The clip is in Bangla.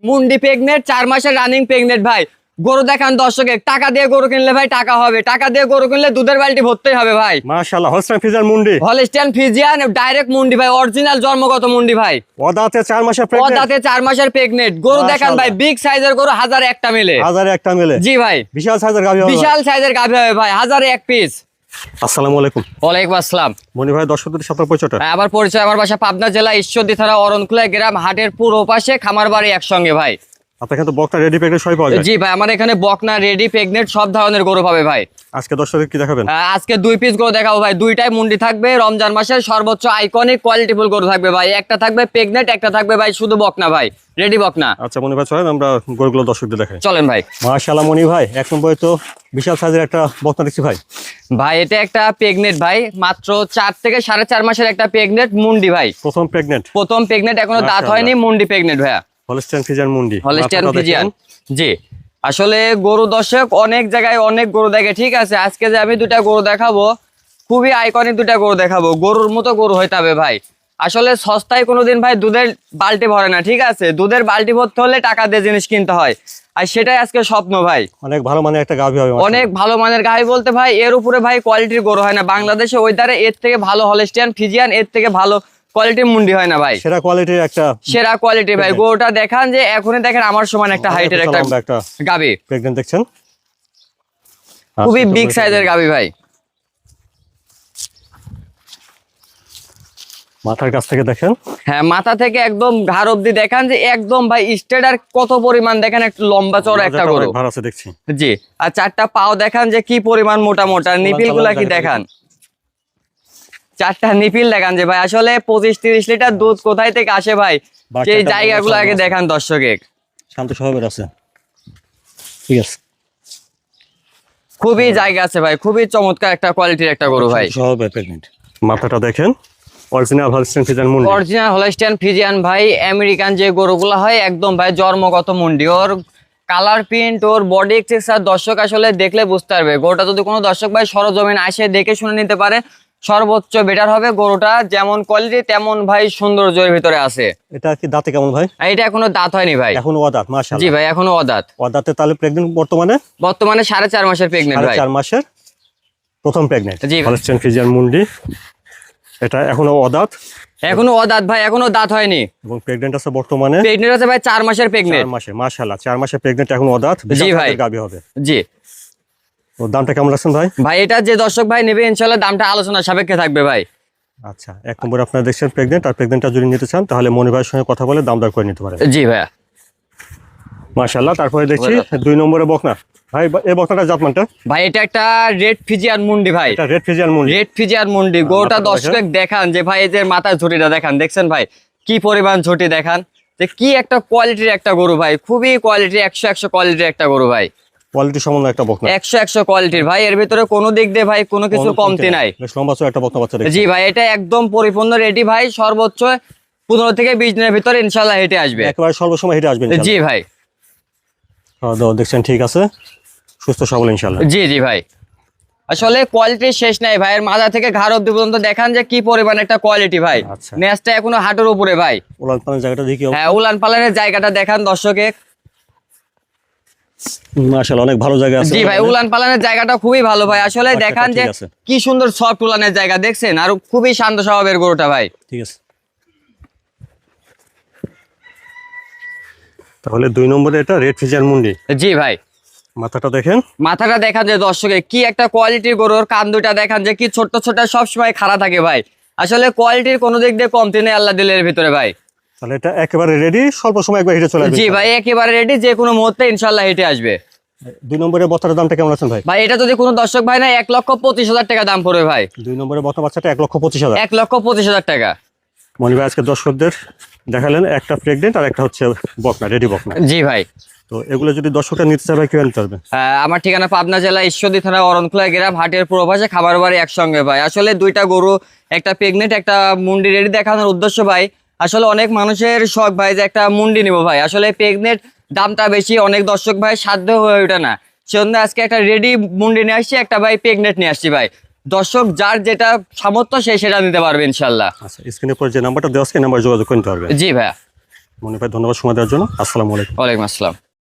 মুন্ডি প্রেগনেন্ট 4 মাসের রানিং প্রেগনেন্ট ভাই। গরু দেখান দর্শকে, টাকা দিয়ে গরু কিনলে ভাই টাকা হবে, টাকা দিয়ে গরু কিনলে দুধের বালতি ভরতেই হবে ভাই। মাশাআল্লাহ, হলস্টাইন ফ্রিজিয়ান মুন্ডি, হলস্টাইন ফ্রিজিয়ান ডাইরেক্ট মুন্ডি ভাই, অরিজিনাল জন্মগত মুন্ডি ভাই। ওদাতে 4 মাসের প্রেগনেন্ট, ওদাতে 4 মাসের প্রেগনেন্ট গরু দেখান ভাই, বিগ সাইজের গরু, হাজারে একটা মিলে, হাজারে একটা মিলে। জি ভাই, বিশাল সাইজের গাভী হবে, বিশাল সাইজের গাভী হবে ভাই, হাজারে এক পিস। আসসালামু আলাইকুম। ওয়ালাইকুম আসসালাম। মনি ভাই, দর্শকদের সাথে পরিচয়টা। আবার পরিচয়, আমার বাসা পাবনা জেলা ঈশ্বরদী থানা অরণকুলা গ্রাম, হাটের পূর্ব পাশে, খামার বাড়ি একসঙ্গে ভাই। আপনার এখানে তো বকনা রেডি প্রেগনেন্ট সবই পাওয়া যায়? জি ভাই, আমার এখানে বকনা রেডি প্রেগনেন্ট সব ধরনের গরু পাবে ভাই। আজকে দর্শকদের কি দেখাবেন? আজকে 2 পিস গরু দেখাবো ভাই, দুইটাই মুন্ডি থাকবে। রমজান মাসের সর্বোচ্চ আইকনিক কোয়ালিটিফুল গরু থাকবে ভাই, একটা থাকবে প্রেগনেন্ট, একটা থাকবে ভাই শুধু বকনা ভাই, রেডি বকনা। আচ্ছা মনি ভাই, চলেন আমরা গরুগুলো দর্শকদের দেখাই। চলেন ভাই। মাশাআল্লাহ মনি ভাই, এক নম্বরে তো বিশাল সাইজের একটা বকনা দেখছি ভাই। ভাই এটা একটা প্রেগনেন্ট ভাই, মাত্র 4 থেকে 4.5 মাসের একটা প্রেগনেন্ট মুন্ডি ভাই, প্রথম প্রেগনেন্ট, প্রথম প্রেগনেন্ট, এখনো দাঁত হয়নি, মুন্ডি প্রেগনেন্ট ভাইয়া, হলস্টাইন ফ্রিজিয়ান মুন্ডি, হলস্টাইন ফ্রিজিয়ান। জি, আসলে গরু দর্শক অনেক জায়গায় অনেক গরু দেখে, ঠিক আছে। আজকে যে আমি দুটা গরু দেখাবো, খুবই আইকনিক দুটা গরু দেখাবো, গরুর মতো গরু হইতে হবে ভাই। আসলে সস্তায় কোনোদিন ভাই দুধের বালতি ভরে না, ঠিক আছে। দুধের বালতি ভরতে হলে টাকা দিয়ে জিনিস কিনতে হয়, আর সেটাই আজকে স্বপ্ন ভাই। অনেক ভালো মানের একটা গাভী হবে, অনেক ভালো মানের গাভী বলতে ভাই এর উপরে ভাই কোয়ালিটির গরু হয় না বাংলাদেশে, ওই ধারে এর থেকে ভালো হলস্টাইন ফ্রিজিয়ান, এর থেকে ভালো কোয়ালিটির মুন্ডি হয় না ভাই। সেরা কোয়ালিটির একটা, সেরা কোয়ালিটি ভাই। গরুটা দেখান যে এখনই দেখেন আমার সমান একটা হাইটের একটা গাভী প্রেগনেন্ট দেখছেন, খুবই বিগ সাইজের গাভী ভাই। মাথার কাছ থেকে দেখেন, হ্যাঁ মাথা থেকে একদম ঘাড় অব্দি দেখান যে একদম ভাই স্টেডার কত পরিমাণ দেখেন, একটু লম্বা চড়া একটা গরু, ভার আছে দেখছি। জি। আর 4টা পাও দেখান যে কি পরিমাণ মোটা মোটা, নিপিল গুলা কি দেখান, 4টা নিপিল দেখান যে ভাই আসলে 25-30 লিটার দুধ কোথায় থেকে আসে ভাই, সেই জায়গাগুলো আগে দেখান দর্শকে। শান্ত স্বভাবের আছে, ঠিক আছে, খুবই জায়গা আছে ভাই, খুবই চমৎকার একটা কোয়ালিটির একটা গরু ভাই। স্বভাবের প্রেগনেন্ট। মাথাটা দেখেন, অরিজিনাল হলস্টাইন ফ্রিজিয়ান মুন্ডি, অরিজিনাল হলস্টাইন ফ্রিজিয়ান ভাই। আমেরিকান যে গরুগুলো হয় একদম ভাই জন্মগত মুন্ডি, ওর কালার প্রিন্ট, ওর বডি এক্সেসার দর্শক আসলে দেখলে বুঝতে পারবে। গরুটা যদি কোনো দর্শক ভাই সরজমিন আসে দেখে শুনে নিতে পারে, সর্বোচ্চ বেটার হবে। গরুটা যেমন কোয়ালিটি তেমন ভাই সৌন্দর্যের ভিতরে আছে। এটা কি দাঁতে কেমন ভাই? এটা এখনো দাঁত হয়নি ভাই, এখনো অদাঁত। মাশাআল্লাহ, জি ভাই এখনো অদাঁত। অদাঁতে তাহলে প্রেগনেন্ট বর্তমানে 4.5 মাসের প্রেগনেন্ট ভাই, 4 মাসের প্রথম প্রেগনেন্ট, জি। হলস্টাইন ফ্রিজিয়ান মুন্ডি, এটা এখনো অদাঁত, এখনো অদাঁত ভাই, এখনো দাঁত হয়নি, এবং প্রেগনেন্ট আছে বর্তমানে, প্রেগনেন্ট আছে ভাই 4 মাসের 4 প্রেগনেন্ট। মাসে। মাশাআল্লাহ, 4 মাসের প্রেগনেন্ট, এখনো অদাঁত, জি ভাই, গাভী হবে, জি। তো দামটা কেমন রাখছেন ভাই? ভাই এটা যে দর্শক ভাই নেবে ইনশাআল্লাহ দামটা আলোচনা সাপেক্ষে থাকবে ভাই। আচ্ছা, এক নম্বরে আপনারা দেখছেন প্রেগনেন্ট, আর প্রেগনেন্টটা যদি নিতে চান তাহলে মনি ভাইয়ের সঙ্গে কথা বলে দাম দর করে নিতে পারেন। জি ভাইয়া, মাশাআল্লাহ। তারপরে দেখছি 2 নম্বরে বকনা ভাই, এই বকনাটা জাতমানটা ভাই এটা একটা রেড ফ্রিজিয়ান মুন্ডি ভাই, এটা রেড ফ্রিজিয়ান মুন্ডি, রেড ফ্রিজিয়ান মুন্ডি। গোটা দর্শক দেখান যে ভাই এদের মাথার ঝুটিটা দেখান, দেখছেন ভাই কি পরিমাণ ঝুটি দেখান, যে কি একটা কোয়ালিটির একটা গরু ভাই, খুবই কোয়ালিটি, 100 কোয়ালিটির একটা গরু ভাই, কোয়ালিটি সম্বন্ধে একটা বকনা, 100 কোয়ালিটির ভাই। এর ভিতরে কোনো দিক দিয়ে ভাই কোনো কিছু কমতি নাই, বেশ লম্বা চড়া একটা বকনা বাচ্চা দেখছি। জি ভাই এটা একদম পরিপূর্ণ রেডি ভাই, সর্বোচ্চ 15 থেকে 20 দিনের ভিতরে ইনশাআল্লাহ হেঁটে আসবে, একেবারে স্বল্প সময় হেঁটে আসবেন। জি ভাই, দেখছেন, ঠিক আছে, সুস্থ সবল ইনশাআল্লাহ। জি জি ভাই। আসলে কোয়ালিটি শেষ নাই ভাই, এর মাথা থেকে ঘাড় অব্দি পর্যন্ত দেখান যে কি পরিমাণ একটা কোয়ালিটি ভাই। আচ্ছা, নেজটা এখনো হাঁটুর উপরে ভাই, উলান পালান জায়গাটা দেখি। হ্যাঁ উলান পালানের জায়গাটা দেখান দর্শকে। মাশাআল্লাহ, অনেক ভালো জায়গা আছে। জি ভাই, উলান পালানের জায়গাটা খুবই ভালো ভাই। আসলে দেখান যে কি সুন্দর সফট উলানের জায়গা, দেখছেন, আর খুবই শান্ত স্বভাবের গরুটা ভাই। ঠিক আছে, তাহলে 2 নম্বরে এটা রেড ফ্রিজিয়ান মুন্ডি। জি ভাই, মাথাটা দেখেন, মাথাটা দেখান যে দর্শকে কি একটা কোয়ালিটির গরুর, কান দুইটা দেখান যে কি ছোট ছোট সবসময় খাড়া থাকে ভাই। আসলে কোয়ালিটির কোনো দিক দিয়ে কমতি নেই আল্লাহ দিলের ভিতরে ভাই। তাহলে এটা একেবারে রেডি, স্বল্প সময় একবার হেঁটে চলে আসবে। জি ভাই একেবারে রেডি, যে কোনো মুহূর্তে ইনশাআল্লাহ হেঁটে আসবে। 2 নম্বরে বকনার দামটা কেমন আছেন ভাই? ভাই এটা যদি কোনো দর্শক ভাই না 1,25,000 টাকা দাম পড়বে ভাই। 2 নম্বরে বকনা বাচ্চাটা 1,25,000, 1,25,000 টাকা। মনি ভাই আজকে দর্শকদের দেখালেন একটা প্রেগনেন্ট আর একটা হচ্ছে বকনা, রেডি বকনা। জি ভাই, তো এগুলো যদি দর্শকরা নিতে চায় ভাই কিভাবে নিতে পারবে? আমার ঠিকানা পাবনা জেলা ঈশ্বরদী থানা অরণকুলা গ্রাম, হাটের পূর্ব পাশে, খাবার বাড়ি একসঙ্গে ভাই। আসলে দুইটা গরু, একটা প্রেগনেন্ট একটা মুন্ডি রেডি দেখানোর উদ্দেশ্য ভাই, আসলে অনেক মানুষের শখ ভাই যে একটা মুন্ডি নিব ভাই। আসলে প্রেগনেন্ট দামটা বেশি, অনেক দর্শক ভাই সাধ্য হয়ে ওঠে না, সেজন্য আজকে একটা রেডি মুন্ডি নিয়ে আসছি, একটা ভাই প্রেগনেন্ট নিয়ে আসছি ভাই। দর্শক যার যেটা সামর্থ্য সে সেটা নিতে পারবে ইনশাল্লাহ। আচ্ছা, স্ক্রিনের পর যে নাম্বারটা দেওয়া আছে এই নাম্বারে যোগাযোগ করতে পারবে। জি ভাইয়া। মনির ভাই ধন্যবাদ সময় দেওয়ার জন্য। আসসালামু আলাইকুম। ওয়ালাইকুম আসসালাম।